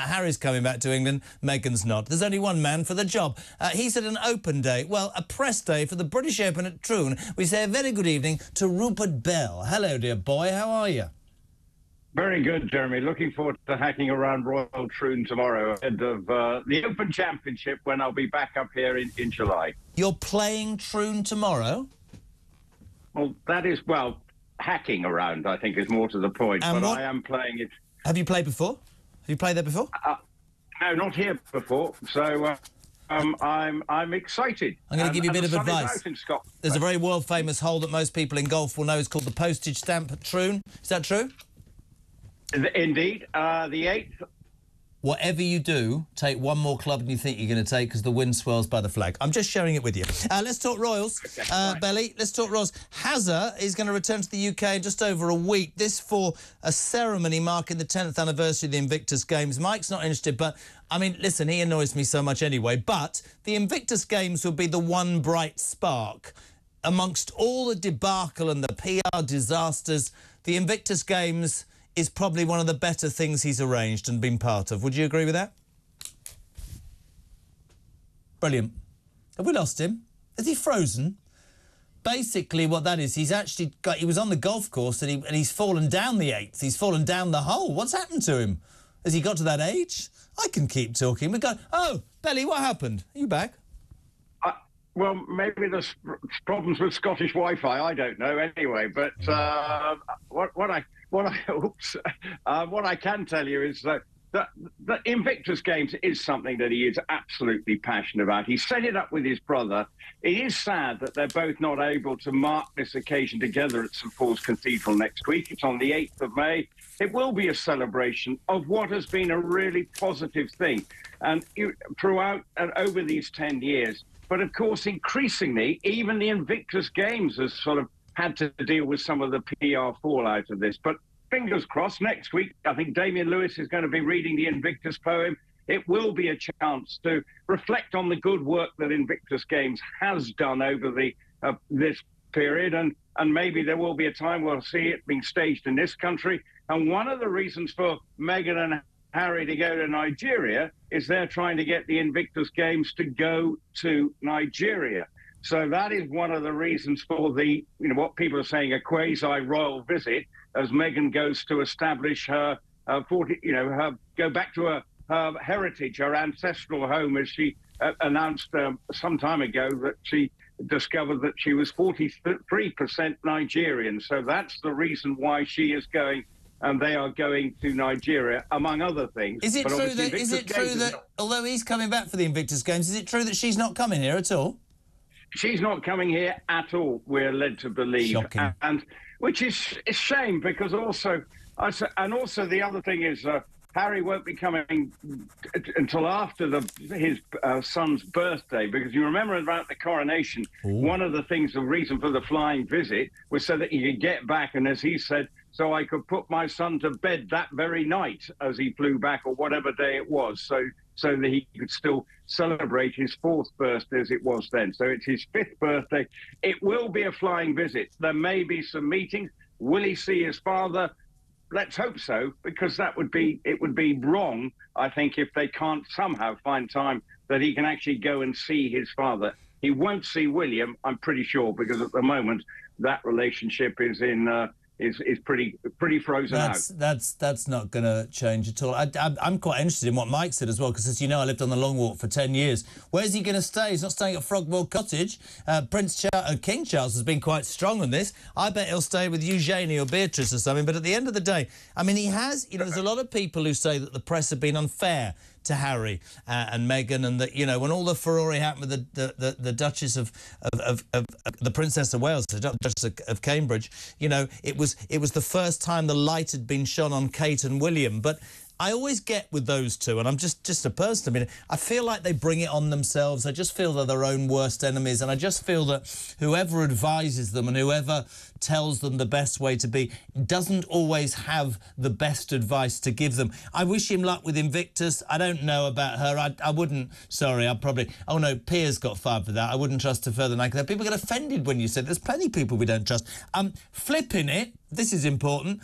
Harry's coming back to England, Meghan's not. There's only one man for the job. He's at an open day, well, a press day for the British Open at Troon. We say a very good evening to Rupert Bell. Hello, dear boy, how are you? Very good, Jeremy. Looking forward to hacking around Royal Troon tomorrow ahead of the Open Championship when I'll be back up here in July. You're playing Troon tomorrow? Well, that is, well, hacking around, I think, is more to the point. And but what... I am playing it. Have you played before? Have you played there before? No, not here before. So I'm excited. I'm going to give you a bit of advice. There's a very world-famous hole that most people in golf will know is called the postage stamp at Troon. Is that true? Indeed. The 8th. Whatever you do, take one more club than you think you're going to take because the wind swirls by the flag. I'm just sharing it with you. Let's talk Royals. Right. Belly, let's talk Royals. Hazza is going to return to the UK in just over a week. This for a ceremony marking the 10th anniversary of the Invictus Games. Mike's not interested, but, I mean, listen, he annoys me so much anyway. But the Invictus Games will be the one bright spark. Amongst all the debacle and the PR disasters, the Invictus Games is probably one of the better things he's arranged and been part of. Would you agree with that? Brilliant. Have we lost him? Is he frozen? Basically what that is, he's actually got... He was on the golf course and he's fallen down the 8th. He's fallen down the hole. What's happened to him? Has he got to that age? I can keep talking. We go... Oh, Belly, what happened? Are you back? Well, maybe there's problems with Scottish Wi-Fi. I don't know. Anyway, but what I can tell you is that the Invictus Games is something that he is absolutely passionate about. He set it up with his brother. It is sad that they're both not able to mark this occasion together at St Paul's Cathedral next week. It's on the 8th of May. It will be a celebration of what has been a really positive thing, and throughout and over these 10 years. But, of course, increasingly, even the Invictus Games has sort of had to deal with some of the PR fallout of this. But fingers crossed, next week, I think Damian Lewis is going to be reading the Invictus poem. It will be a chance to reflect on the good work that Invictus Games has done over this period. And maybe there will be a time we'll see it being staged in this country. And one of the reasons for Meghan and Harry to go to Nigeria is they're trying to get the Invictus Games to go to Nigeria. So that is one of the reasons for the, what people are saying, a quasi-royal visit, as Meghan goes to establish her, go back to her heritage, her ancestral home, as she announced some time ago that she discovered that she was 43% Nigerian. So that's the reason why she is going. And they are going to Nigeria, among other things. Is it true that, although he's coming back for the Invictus Games, is it true that she's not coming here at all? She's not coming here at all, we're led to believe. Shocking. And which is a shame, because also the other thing is Harry won't be coming until after his son's birthday, because you remember about the coronation, one of the things, the reason for the flying visit was so that he could get back, and as he said, so I could put my son to bed that very night as he flew back, or whatever day it was, so that he could still celebrate his 4th birthday as it was then. So it's his 5th birthday. It will be a flying visit. There may be some meetings. Will he see his father? Let's hope so, because it would be wrong, I think, if they can't somehow find time that he can actually go and see his father. He won't see William, I'm pretty sure, because at the moment that relationship is is pretty frozen out. That's not going to change at all. I'm quite interested in what Mike said as well, because as you know, I lived on the Long Walk for 10 years. Where's he going to stay? He's not staying at Frogmore Cottage. King Charles has been quite strong on this. I bet he'll stay with Eugenie or Beatrice or something. But at the end of the day, I mean, he has, there's a lot of people who say that the press have been unfair to Harry and Meghan, and that, when all the furore happened with the Duchess of the Princess of Wales, the Duchess of Cambridge, it was the first time the light had been shone on Kate and William. But I always get with those two, and I'm just a person. I mean, I feel like they bring it on themselves. I just feel they're their own worst enemies, and I just feel that whoever advises them and whoever tells them the best way to be, doesn't always have the best advice to give them. I wish him luck with Invictus. I don't know about her. I wouldn't... Sorry, I'd probably... Oh, no, Piers got fired for that. I wouldn't trust her further than I could. People get offended when you say there's plenty of people we don't trust. Flipping it, this is important.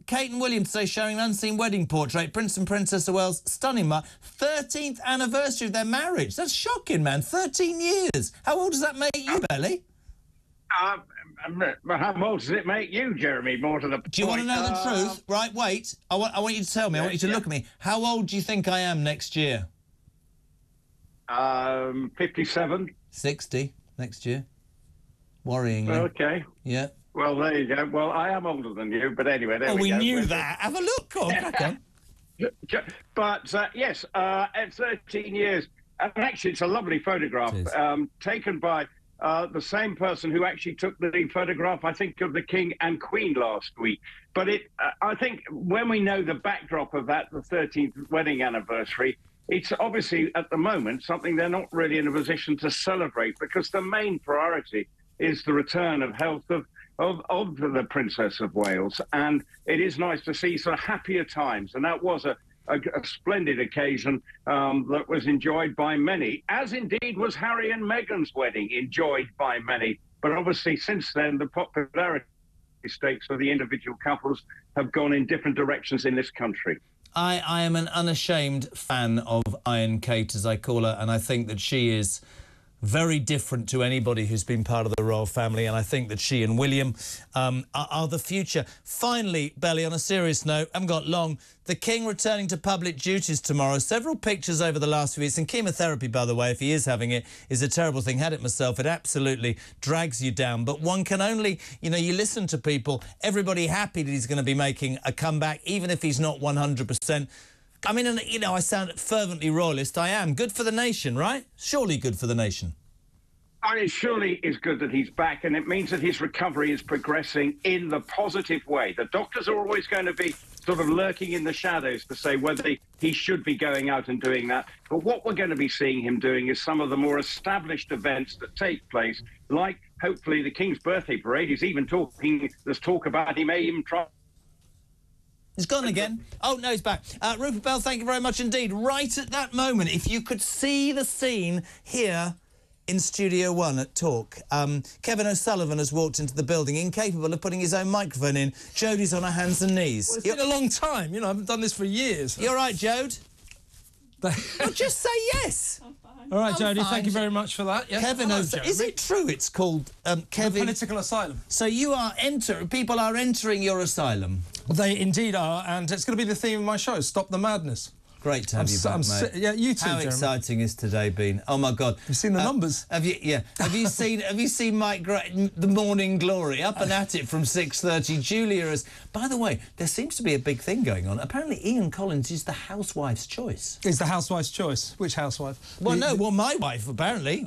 Kate and William today showing an unseen wedding portrait. Prince and Princess of Wales, stunning mark. 13th anniversary of their marriage. That's shocking, man. 13 years. How old does that make you, Belly? How old does it make you, Jeremy? More to the point. Do you want to know the truth? Right, wait. I want you to tell me. I want you to look at me. How old do you think I am next year? 57. 60 next year. Worryingly. Okay. Yeah. Well, there you go. Well, I am older than you, but anyway, there we go. We knew that. Have a look. Go on, crack on. But, yes, at 13 years, and actually it's a lovely photograph taken by the same person who actually took the photograph, I think, of the King and Queen last week. But I think when we know the backdrop of that, the 13th wedding anniversary, it's obviously, at the moment, something they're not really in a position to celebrate, because the main priority is the return of health of the Princess of Wales. And it is nice to see sort of happier times. And that was a splendid occasion that was enjoyed by many, as indeed was Harry and Meghan's wedding, enjoyed by many. But obviously, since then, the popularity stakes for the individual couples have gone in different directions in this country. I am an unashamed fan of Iron Kate, as I call her, and I think that she is very different to anybody who's been part of the royal family, and I think that she and William are the future. Finally, Belly, on a serious note, I haven't got long, the King returning to public duties tomorrow. Several pictures over the last few weeks, and chemotherapy, by the way, if he is having it, is a terrible thing. Had it myself, it absolutely drags you down. But one can only, you know, you listen to people, everybody happy that he's going to be making a comeback, even if he's not 100%. I mean, you know, I sound fervently royalist. I am. Good for the nation, right? Surely good for the nation. It surely is good that he's back, and it means that his recovery is progressing in the positive way. The doctors are always going to be sort of lurking in the shadows to say whether he should be going out and doing that. But what we're going to be seeing him doing is some of the more established events that take place, like, hopefully, the King's birthday parade. He's even talking, there's talk about he may even try... He's gone again. Oh, no, he's back. Rupert Bell, thank you very much indeed. Right at that moment, if you could see the scene here in Studio One at Talk, Kevin O'Sullivan has walked into the building, incapable of putting his own microphone in. Jodie's on her hands and knees. Well, it's been a long time. You know, I haven't done this for years. You're right, Jode. Well, just say yes. All right, Jodie, thank you very much for that. Yes. Kevin O'Sullivan. Is it true it's called Kevin... Political asylum. So you are people are entering your asylum? They indeed are, and it's going to be the theme of my show, Stop the Madness. Great to have you back, mate. Yeah, you too, How Jeremy. exciting has today been? Oh my God! You've seen the numbers. Have you? Yeah. Have you seen Mike Gray, the Morning Glory, up and at it from 6:30? Julia is. By the way, there seems to be a big thing going on. Apparently, Ian Collins is the housewife's choice. Is the housewife's choice? Which housewife? Well, no, well, my wife apparently.